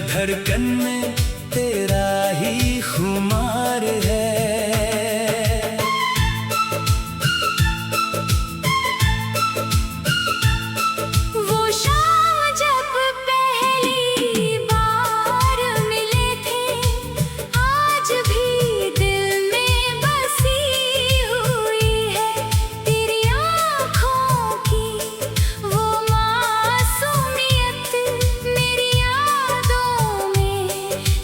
धड़कन में तेरा ही खुमार है। वो शाम जब पहली बार मिले थे, आज भी दिल में बसी हुई है। तेरी आँखों की वो मासूमियत मेरी यादों में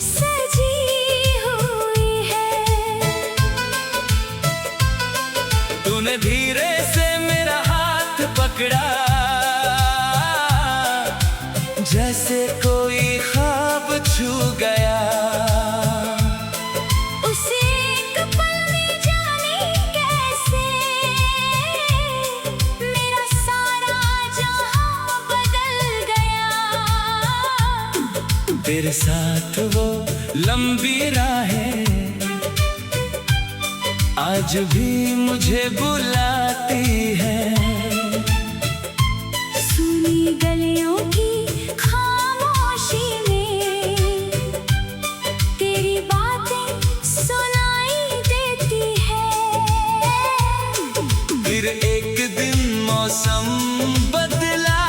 सजी हुई है। तूने धीरे से मेरा हाथ पकड़ा, जैसे कोई ख्वाब छू गया। उसे एक पल में जाने कैसे मेरा सारा जहां बदल गया। तेरे साथ वो लंबी राहें आज भी मुझे बुलाती है। सुनी गलियों की खामोशी में तेरी बातें सुनाई देती है। फिर एक दिन मौसम बदला,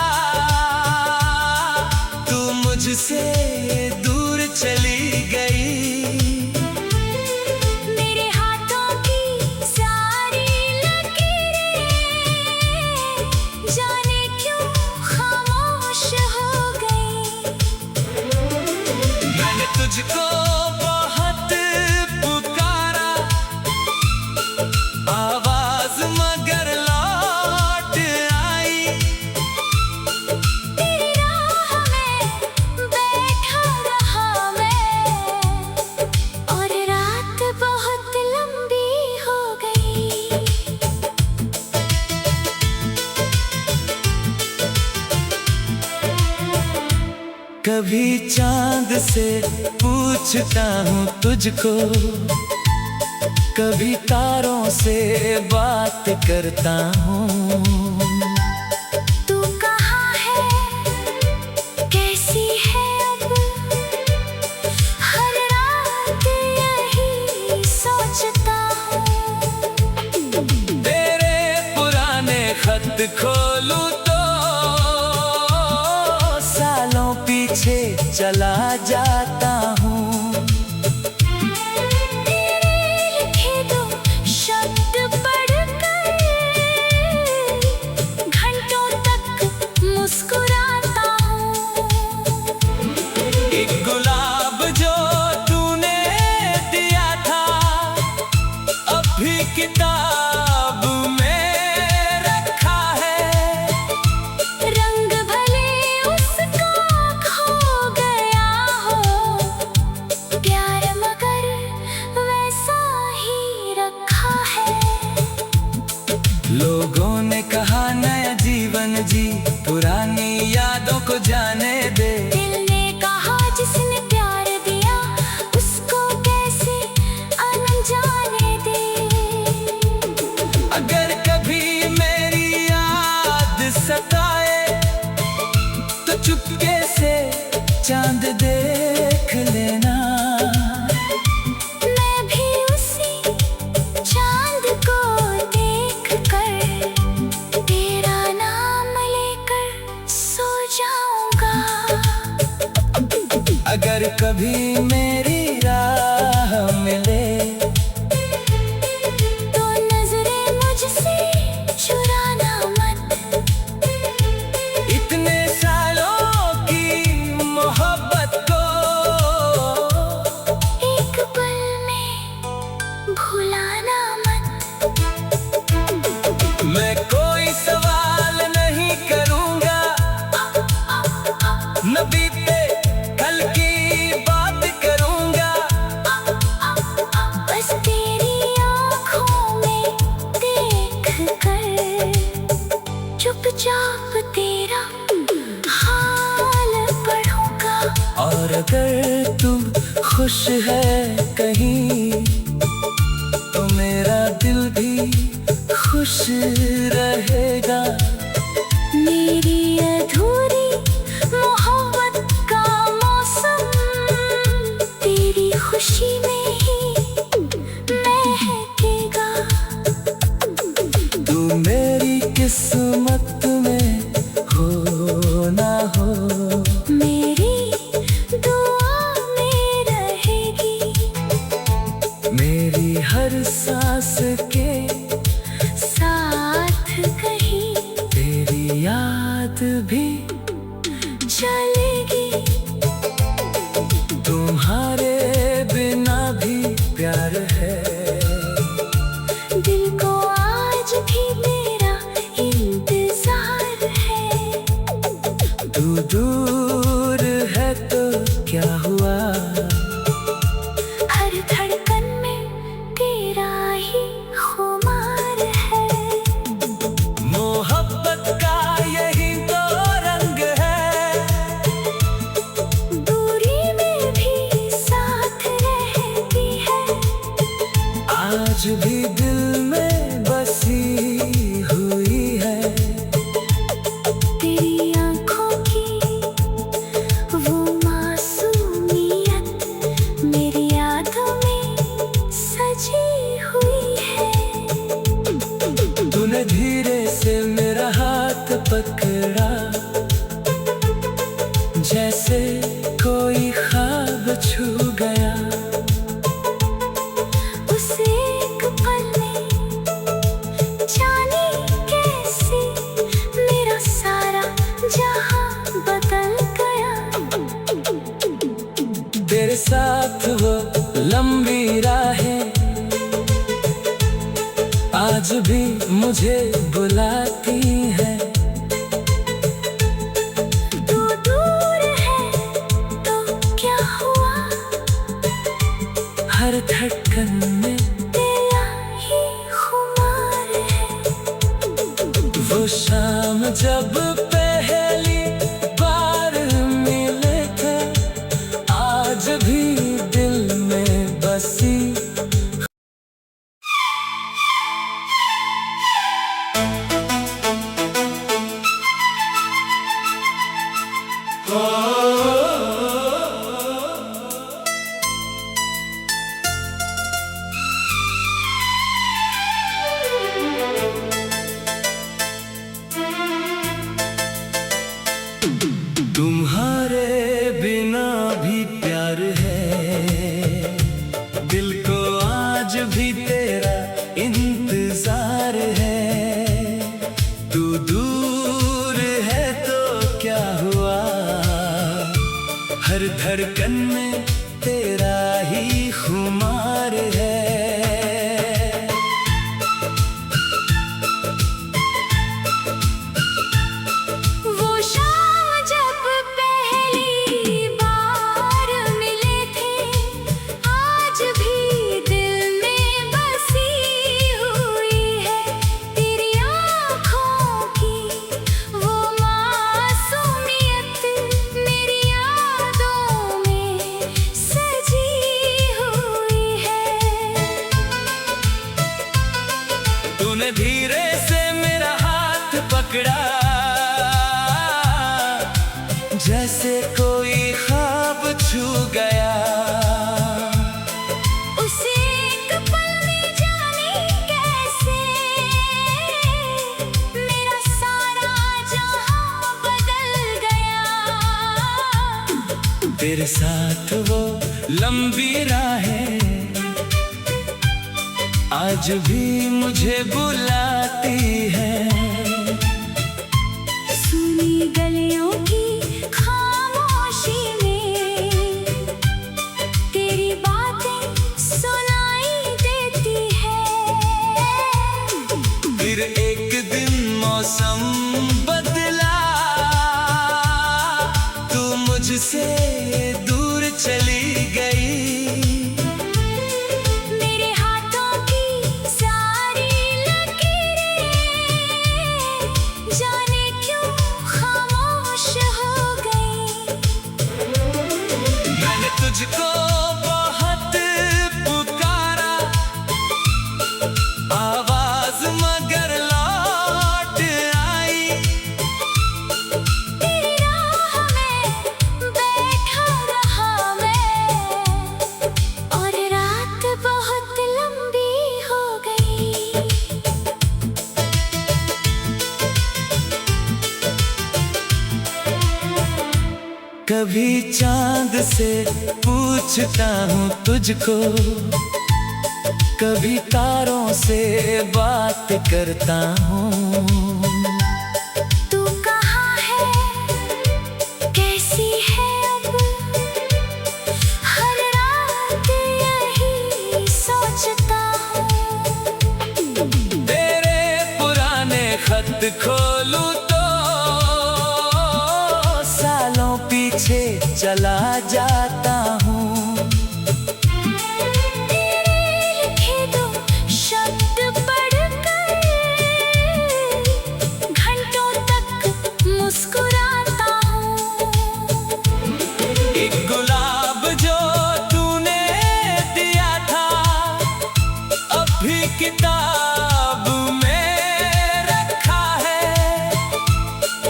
तू मुझसे दूर चली गई। मेरे हाथों की सारी लकीरें जाने क्यों खामोश हो गई। मैंने तुझको बहुत पुकारा, आवाज मगर लौट आई। तेरी राह में बैठा रहा मैं, और रात बहुत लंबी हो गई। कभी चांद से पूछता हूँ तुझको, कभी तारों से बात करता हूँ। तू कहाँ है, कैसी है अब, हर रात यही सोचता हूँ। तेरे पुराने खत खोलूं तो सालों पीछे चला जाता हूँ। तेरे लिखे दो शब्द पढ़कर घंटों तक मुस्कुराता हूँ। एक गुलाब जो तूने दिया था, अब भी किताब में रखा है। रंग भले उसका खो गया हो, प्यार मगर वैसा ही रखा है। लोगों ने कहा नया जीवन जी, पुरानी यादों को जाने दे। दिल ने कहा जिसने प्यार दिया उसको कैसे अनजाने दे। अगर कभी मेरी याद सताए तो चुपके से चांद देख लेना। मैं भी उसी चांद को देखकर तेरा नाम लेकर सो जाऊंगा। अगर कभी मेरी राह मिले तो नजरें मुझसे चुराना मत। इतने सालों की मोहब्बत को एक पल में भुलाना मत। मैं कोई सवाल नहीं करूंगा, न बीते कल की बात करूंगा। बस तेरी आँखों में देख कर चुपचाप तेरा हाल पढ़ूंगा। और अगर तुम खुश है कहीं तो मेरा दिल भी खुश रहेगा। मेरी अधूरी मोहब्बत का मौसम किस्मत में हो ना हो, मेरी दुआ में रहेगी। मेरी हर सांस के साथ कहीं तेरी याद भी चलेगी। तुम्हारे बिना भी प्यार है, दिल को आज भी मेरा इंतजार है। तू दूर है तो क्या हुआ, हर धड़कन में तेरा ही खुमार है। मोहब्बत का यही तो रंग है, दूरी में भी साथ रहती है। आज भी दिल में बसी हुई है। तेरी आँखों की वो मासूमियत मेरी यादों में सजी हुई है। तूने धीरे से मेरा हाथ पकड़ा, जैसे कोई ख्वाब छू गया। उस एक पल में जाने कैसे मेरा सारा जहां बदल गया। तेरे साथ वो लंबी राहें आज भी मुझे बुलाती हैं। तू दूर है तो क्या हुआ, हर धड़कन में तेरा ही खुमार है। वो शाम जब पहली बार मिले थे, आज भी दिल में बसी। तुम्हारे बिना भी प्यार है, दिल को आज भी तेरा इंतजार है। तू दूर है तो क्या हुआ, हर धड़कन में तेरा ही खुमार है। वो शाम जब पहली बार मिले थे, आज भी दिल में बसी हुई है। तेरी आँखों की वो मासूमियत मेरी यादों में सजी हुई है। तूने धीरे से मेरा हाथ पकड़ा, जैसे कोई ख्वाब छू गया। उस एक पल में जाने कैसे मेरा सारा जहां बदल गया। तेरे साथ वो लंबी राहें आज भी मुझे बुलाती है। सुनी गलियों की खामोशी में तेरी बातें सुनाई देती है। फिर एक दिन मौसम बदला, तू मुझसे दूर चली गई। मेरे हाथों की सारी लकीरें जाने क्यों खामोश हो गई। मैंने तुझको बहुत पुकारा, आवाज मगर लौट आई। कभी चांद से पूछता हूँ तुझको, कभी तारों से बात करता हूँ। तू कहाँ है, कैसी है अब, हर रात यही सोचता हूँ। तेरे पुराने खत खोलूं तो सालों पीछे चला जाता हूँ। किताब में रखा है,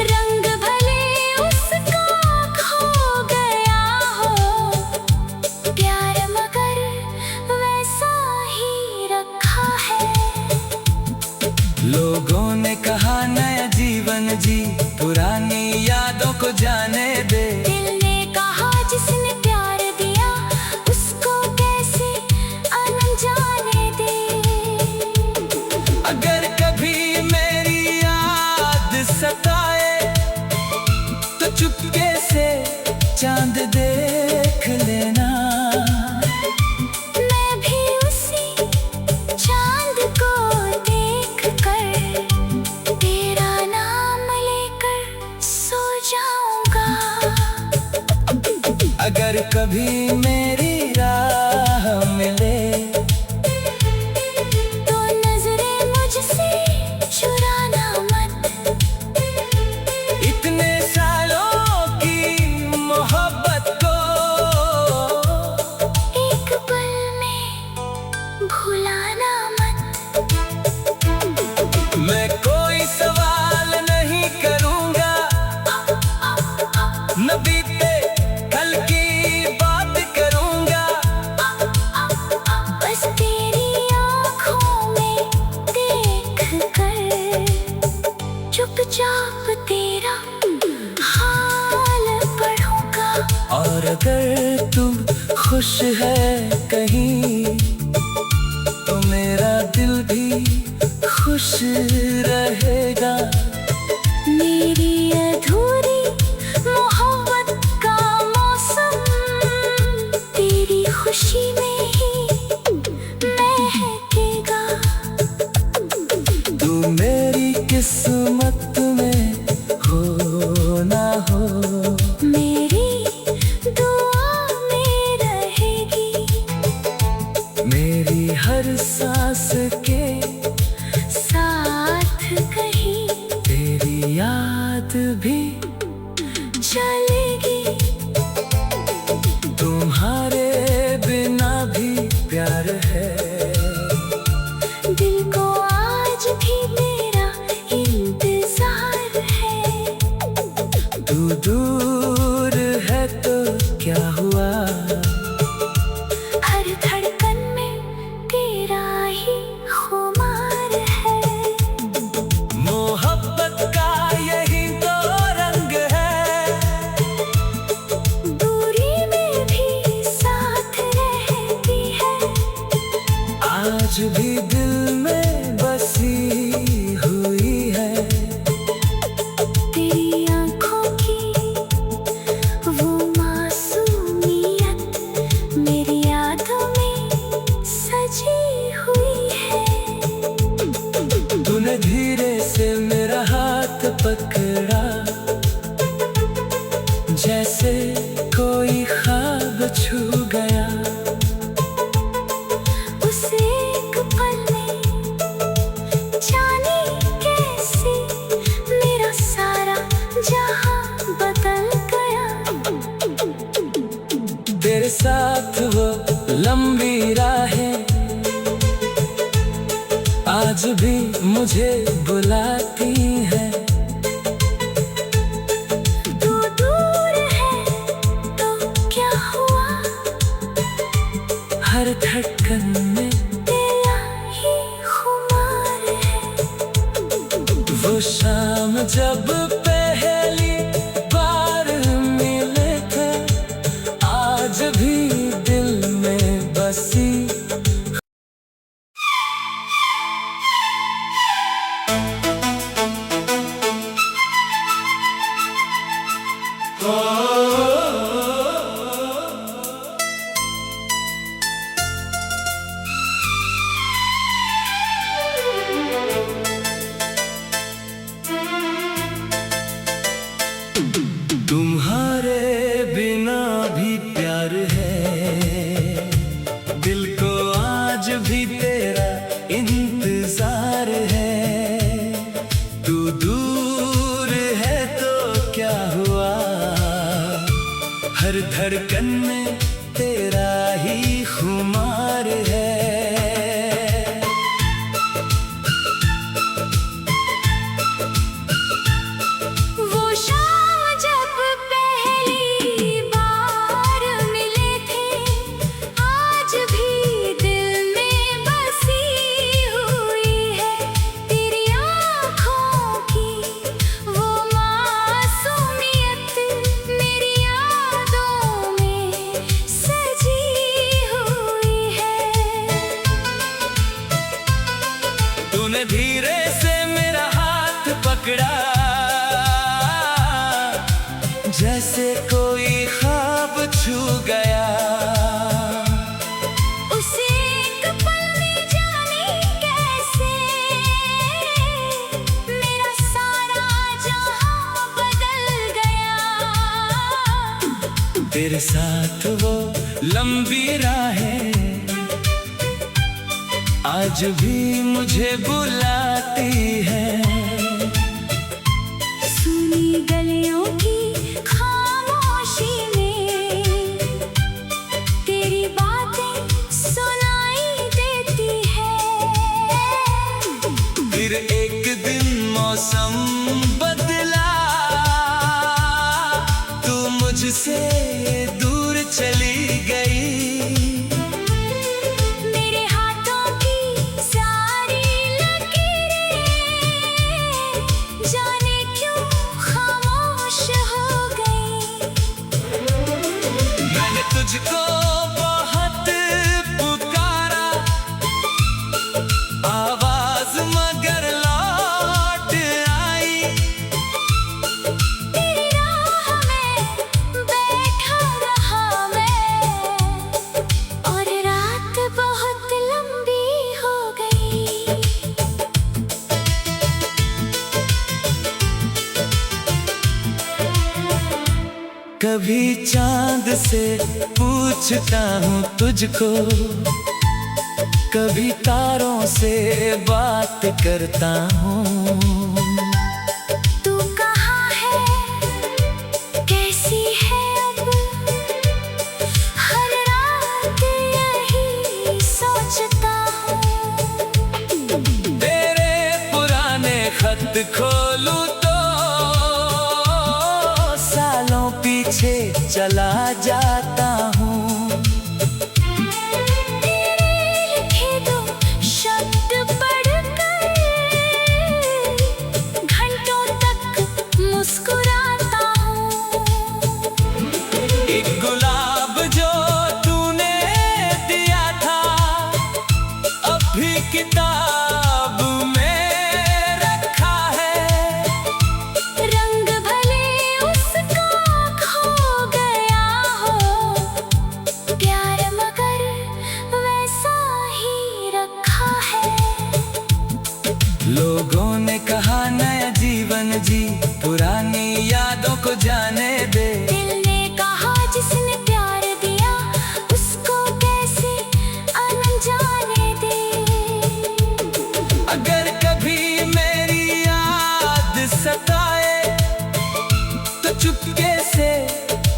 रंग भले उसका खो गया हो, प्यार मगर वैसा ही रखा है। लोगों ने कहा नया जीवन जी, पुरानी यादों को जाने दे। दिल ने कहा जिसने प्यार दिया उसको कैसे अनजाने दे। अगर कभी मेरी याद सताए तो चुपके से चांद देख लेना। मैं भी उसी चांद को देख कर तेरा नाम लेकर सो जाऊंगा। अगर कभी मेरी राह मिले चुराना मत, इतने सालों की मोहब्बत को एक पल में भुलाना मत। मैं कोई सवाल नहीं करूंगा, न बीते कल की बात करूंगा। बस तेरी आँखों में देख कर चुपचाप तेरा हाल पढ़ूंगा। और अगर तू खुश है कहीं तो मेरा दिल भी खुश रहेगा। मेरी अधूरी मोहब्बत का मौसम तेरी खुशी में ही महकेगा। तू मेरी किस्मत में हो ना हो, मेरी दुआ में रहेगी। मेरी हर सांस के साथ कहीं तेरी याद भी चलेगी। तुम्हारे बिना भी प्यार है, दिल को आज भी मेरा इंतजार है। तू दूर है तो क्या हुआ, हर धड़कन में तेरा ही खुमार है। मोहब्बत का यही तो रंग है, दूरी में भी साथ रहती है। आज भी दिल में बसी हुई है। तेरी आँखों की वो मासूमियत मेरी यादों में सजी हुई है। तूने धीरे से मेरा हाथ पकड़ा, जैसे कोई ख्वाब छू गया। उस एक पल में जाने कैसे मेरा सारा जहां बदल गया। तेरे साथ वो लंबी राहें आज भी मुझे बुलाती हैं। तू दूर है तो क्या हुआ, हर धड़कन में तेरा ही खुमार है। वो शाम जब पहली बार मिले हर धड़कन में तेरा ही खुमार है। वो शाम जब पहली बार मिले थे, आज भी दिल में बसी हुई है। तेरी आँखों की वो मासूमियत मेरी यादों में सजी हुई है। तूने धीरे से मेरा हाथ पकड़ा, जैसे कोई ख्वाब छू गया। उसे एक पल में जाने कैसे मेरा सारा जहां बदल गया। तेरे साथ वो लंबी राहें आज भी मुझे बुलाती है। सुनी गलियों की खामोशी में तेरी बातें सुनाई देती है। फिर एक दिन मौसम बदला, तू मुझसे दूर चली गई। मेरे हाथों की सारी लकीरें जाने क्यों खामोश हो गई। मैंने तुझको बहुत पुकारा, आवाज मगर लौट आई। तेरी राह में बैठा रहा मैं, और रात बहुत लंबी हो गई। कभी चांद से पूछता हूँ तुझको, कभी तारों से बात करता हूँ। तू कहाँ है, कैसी है अब, हर रात यही सोचता हूँ। तेरे पुराने खत खोलूं तो सालों पीछे चला जाता हूँ। तेरे लिखे दो शब्द पढ़कर घंटों तक मुस्कुराता हूँ। एक गुलाब जो तूने दिया था, अब भी किताब में रखा है। रंग भले उसका खो गया हो, प्यार मगर वैसा ही रखा है। लोगों ने कहा नया जीवन जी, पुरानी यादों को जाने दे। दिल ने कहा जिसने प्यार दिया, उसको कैसे अनजाने दे। अगर कभी मेरी याद सताए, तो चुपके से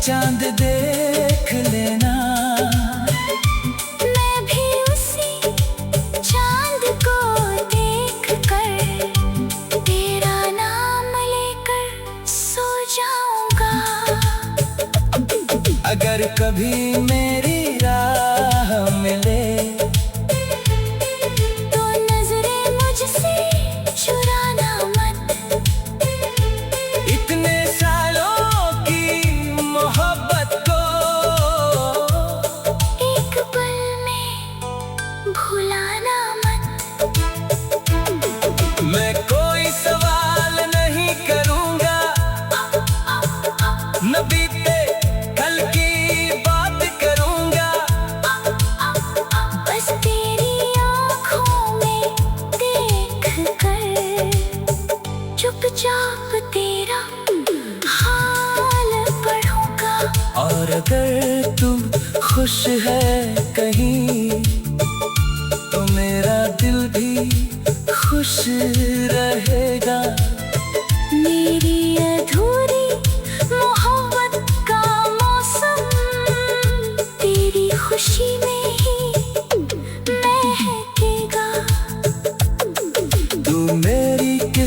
चांद देख लेना। मैं भी उसी चांद को देखकर तेरा नाम लेकर सो जाऊंगा। अगर कभी मेरी राह मिले, तो नजरें मुझसे चुराना मत। इतने सालों की मोहब्बत को एक पल में भुलाना मत। मैं कोई सवाल नहीं करूंगा, न बीते कल की बात करूंगा। बस तेरी आँखों में देख कर चुपचाप तेरा हाल पढ़ूंगा। और अगर तू खुश है कहीं, तो मेरा दिल भी खुश रहेगा। मेरी अधूरी मोहब्बत का मौसम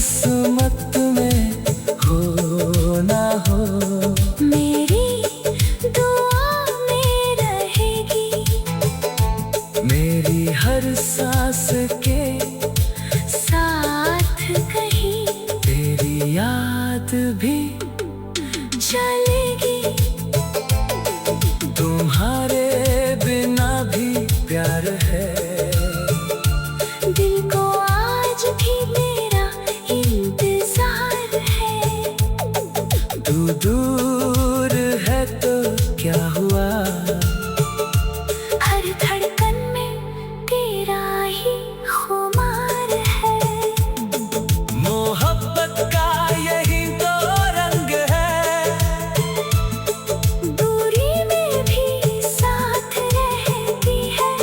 किस्मत में हो ना हो, मेरी दुआ में रहेगी। मेरी हर सांस के साथ कहीं तेरी याद भी चलेगी। तुम्हारे बिना भी प्यार है, दिल को आज भी मेरा इंतजार है। तू दूर है तो क्या हुआ, हर धड़कन में तेरा ही खुमार है। मोहब्बत का यही तो रंग है, दूरी में भी साथ रहती है।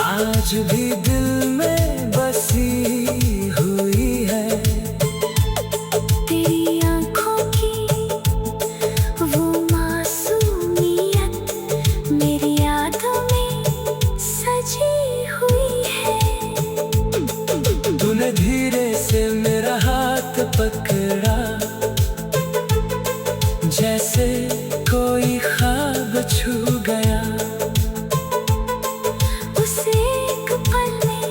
आज भी दिल में बसी हुई है। तेरी आँखों की वो मासूमियत मेरी यादों में सजी हुई है। तूने धीरे से मेरा हाथ पकड़ा, जैसे कोई ख्वाब छू गया। उस एक पल में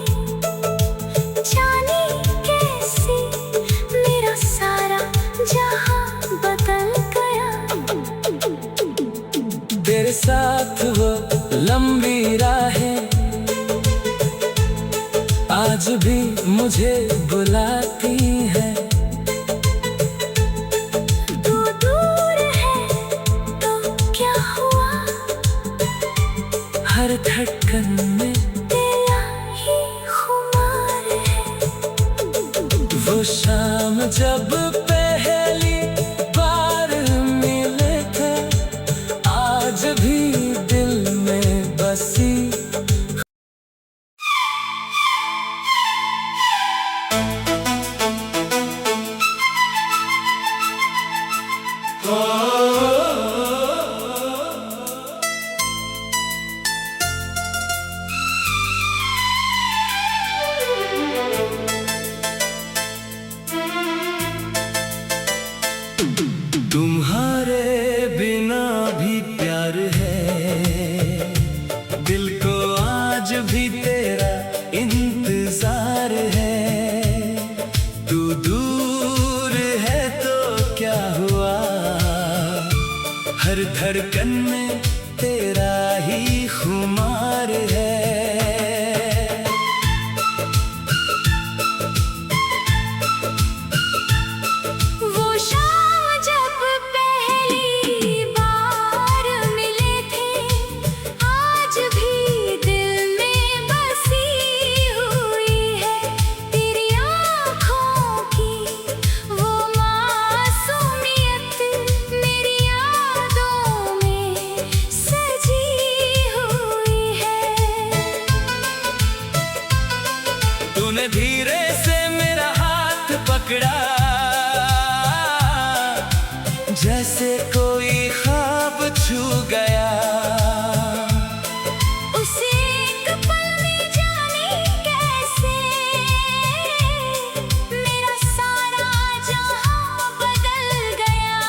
जाने कैसे मेरा सारा जहां बदल गया। तेरे साथ वो लंबी राहें आज भी मुझे बुलाती हैं। तू दूर है तो क्या हुआ, हर धड़कन में तेरा ही खुमार है। वो शाम जब पहली बार मिले थे, आज भी दिल में बसी। तुम्हारे बिना भी प्यार है, दिल को आज भी तेरा इंतजार है। तू दूर है तो क्या हुआ, हर धड़कन में तेरा ही खुमार है। वो शाम जब पहली बार मिले थे, आज भी दिल में बसी हुई है। तेरी आँखों की वो मासूमियत मेरी यादों में सजी हुई है। तूने धीरे से मेरा हाथ पकड़ा, जैसे कोई ख्वाब छू गया। उस एक पल में जाने कैसे मेरा सारा जहां बदल गया।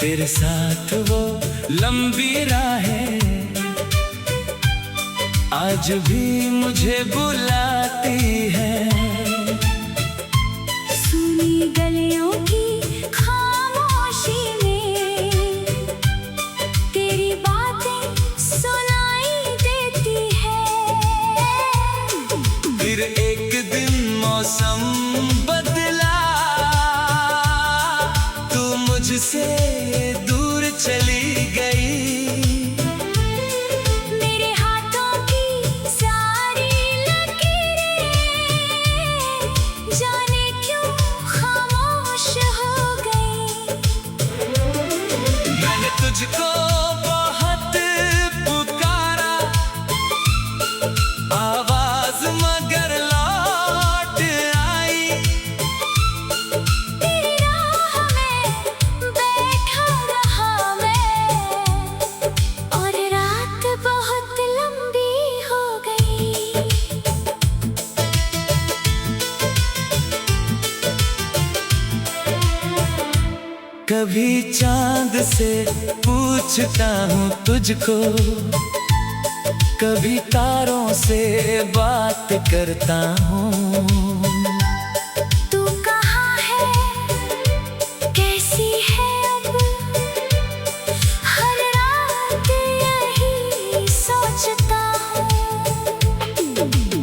तेरे साथ वो लंबी राहें आज भी मुझे बुलाती है। सुनी गलियों की खामोशी में तेरी बातें सुनाई देती है। फिर एक दिन मौसम बदला, तू मुझसे दूर चली गई। मेरे हाथों की सारी लकीरें जाने क्यों खामोश हो गई। मैंने तुझको बहुत पुकारा, आवाज मगर लौट आई कभी चांद से पूछता हूँ तुझको, कभी तारों से बात करता हूँ। तू कहाँ है, कैसी है अब, हर रात यही सोचता हूँ।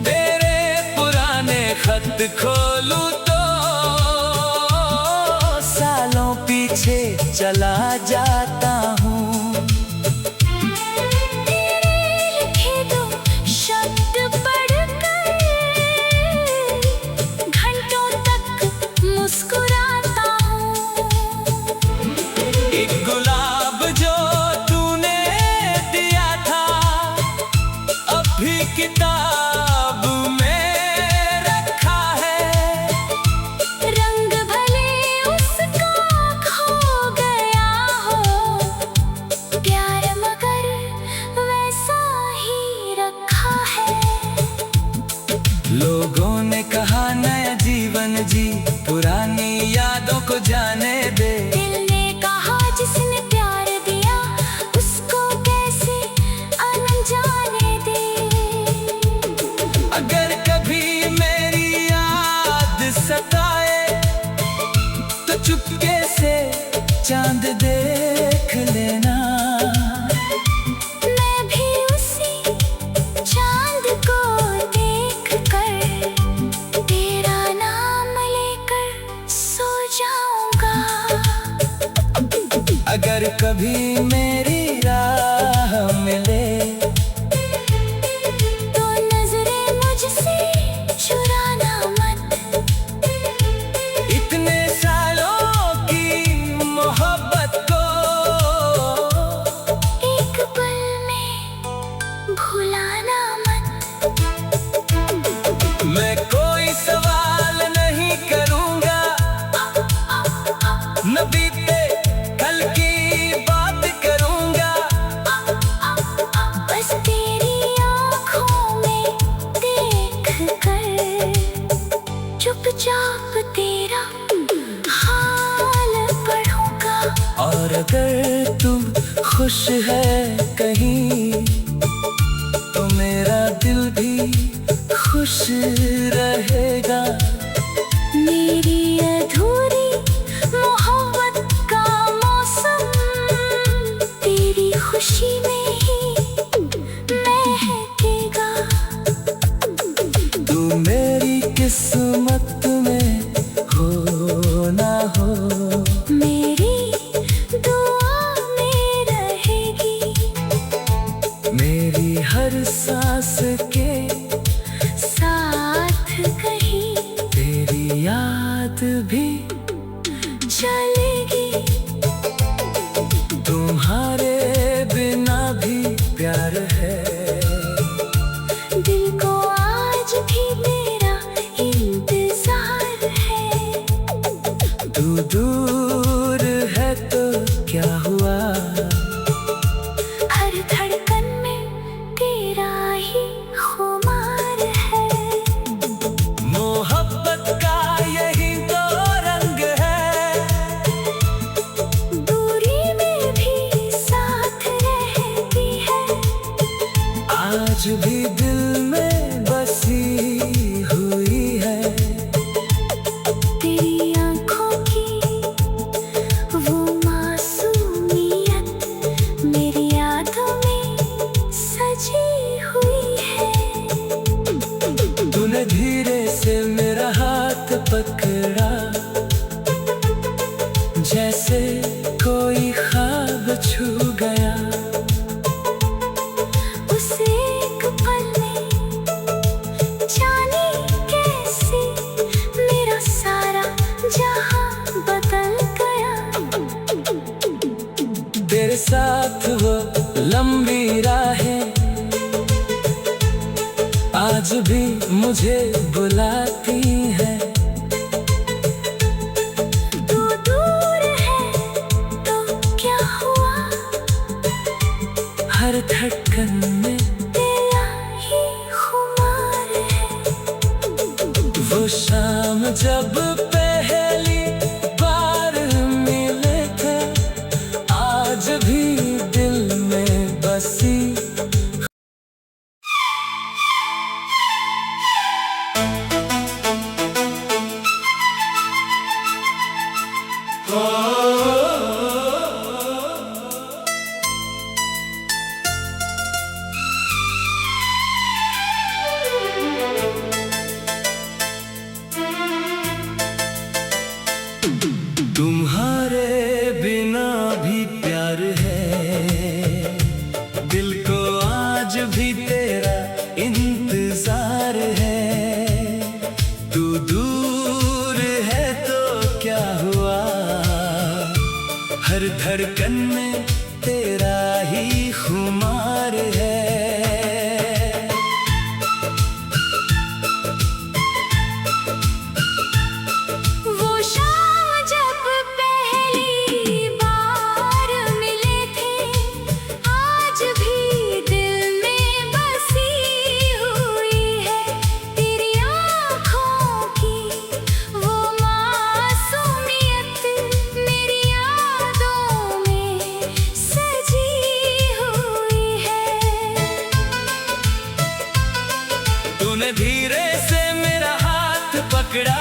तेरे पुराने खत खोलूं तो सालों पीछे चला जाता हूँ। एक गुलाब जो तूने दिया था, अभी किताब में रखा है। रंग भले उसका खो गया हो, प्यार मगर वैसा ही रखा है। लोगों ने कहा नया जीवन जी, पुरानी यादों को जाने दे। जिसने प्यार दिया उसको कैसे अनजाने दे। अगर कभी मेरी याद सताए तो चुपके से चांद देख लेना। मैं भी उसी चांद को देख कर तेरा नाम लेकर सो जाऊंगा। अगर कभी मेरी राह मिले तो नजरें मुझसे चुराना मत। इतने सालों की मोहब्बत को एक पल में भुलाना मत। मैं कोई सवाल नहीं करूंगा, न बीते कल की बात करूंगा। बस तेरी आँखों में देख कर चुपचाप तेरा हाल पढ़ूंगा। और अगर तू खुश है कहीं तो मेरा दिल भी खुश रहेगा। मेरी अधूरी मोहब्बत का मौसम तेरी खुशी में ही महकेगा। तू मेरी किस्मत में हो ना हो, मेरी दुआ में रहेगी। मेरी हर सांस के साथ कहीं तेरी याद भी चलेगी। तुम्हारे बिना भी प्यार है, दिल को आज भी मेरा इंतजार है। तू दूर है तो क्या हुआ, हर धड़कन में तेरा ही खुमार है। मोहब्बत का यही तो रंग है, दूरी में भी साथ रहती है। आज भी दिल में बसी हुई है। तेरी आँखों की वो मासूमियत मेरी यादों में सजी हुई है। तूने धीरे से मेरा हाथ पकड़ा, जैसे कोई ख्वाब छू गया। उस एक पल में जाने कैसे मेरा सारा जहां बदल गया। तेरे साथ वो लंबी राहें आज भी मुझे बुलाती हैं। तू दूर है तो क्या हुआ, हर धड़कन में तेरा ही खुमार है। वो शाम जब पहली बार मिले थे, हर धड़कन में तेरा ही खुमार है। वो शाम जब पहली बार मिले थे, आज भी दिल में बसी हुई है। तेरी आँखों की वो मासूमियत मेरी यादों में सजी हुई है। तूने धीरे से मेरा हाथ पकड़ा,